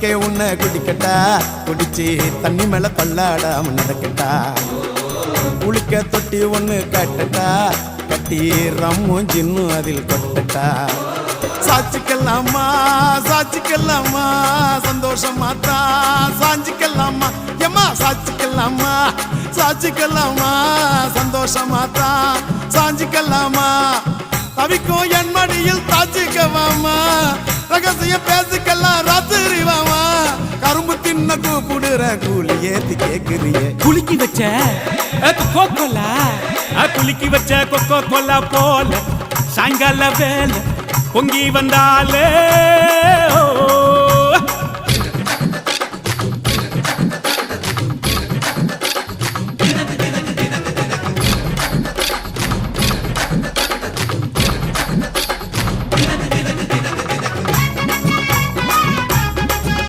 குடிக்க உன்னை குடிக்கட்டா குடிச்சு தண்ணி மேல பல்லாடாம நடக்கட்டா குளிக்க தொட்டி ஒண்ணு கட்டட்டா கட்டி ரம்மும் ஜின்னும் அதில் கொட்டட்டா சாச்சிக்கலாமா சாச்சிக்கலாமா சந்தோஷமா தான் சாஞ்சிக்கலாமா எம்மா சாச்சிக்கலாமா சாச்சிக்கலாமா சந்தோஷமா தான் சாஞ்சிக்கலாமா தவிக்கும் என் மடியில் தாச்சிக்கவாமா ரகசியம் பேசிக்கலாம் ராத்திரி வாமா கரும்பு தின்ன கூப்பிடுற கூலி ஏத்தி கேக்குறிய குலுக்கி வச்ச கோகோலா குலுக்கி வச்ச கொக்கோ கோலா போல சாயங்கால வேலை பொங்கி வந்தாலே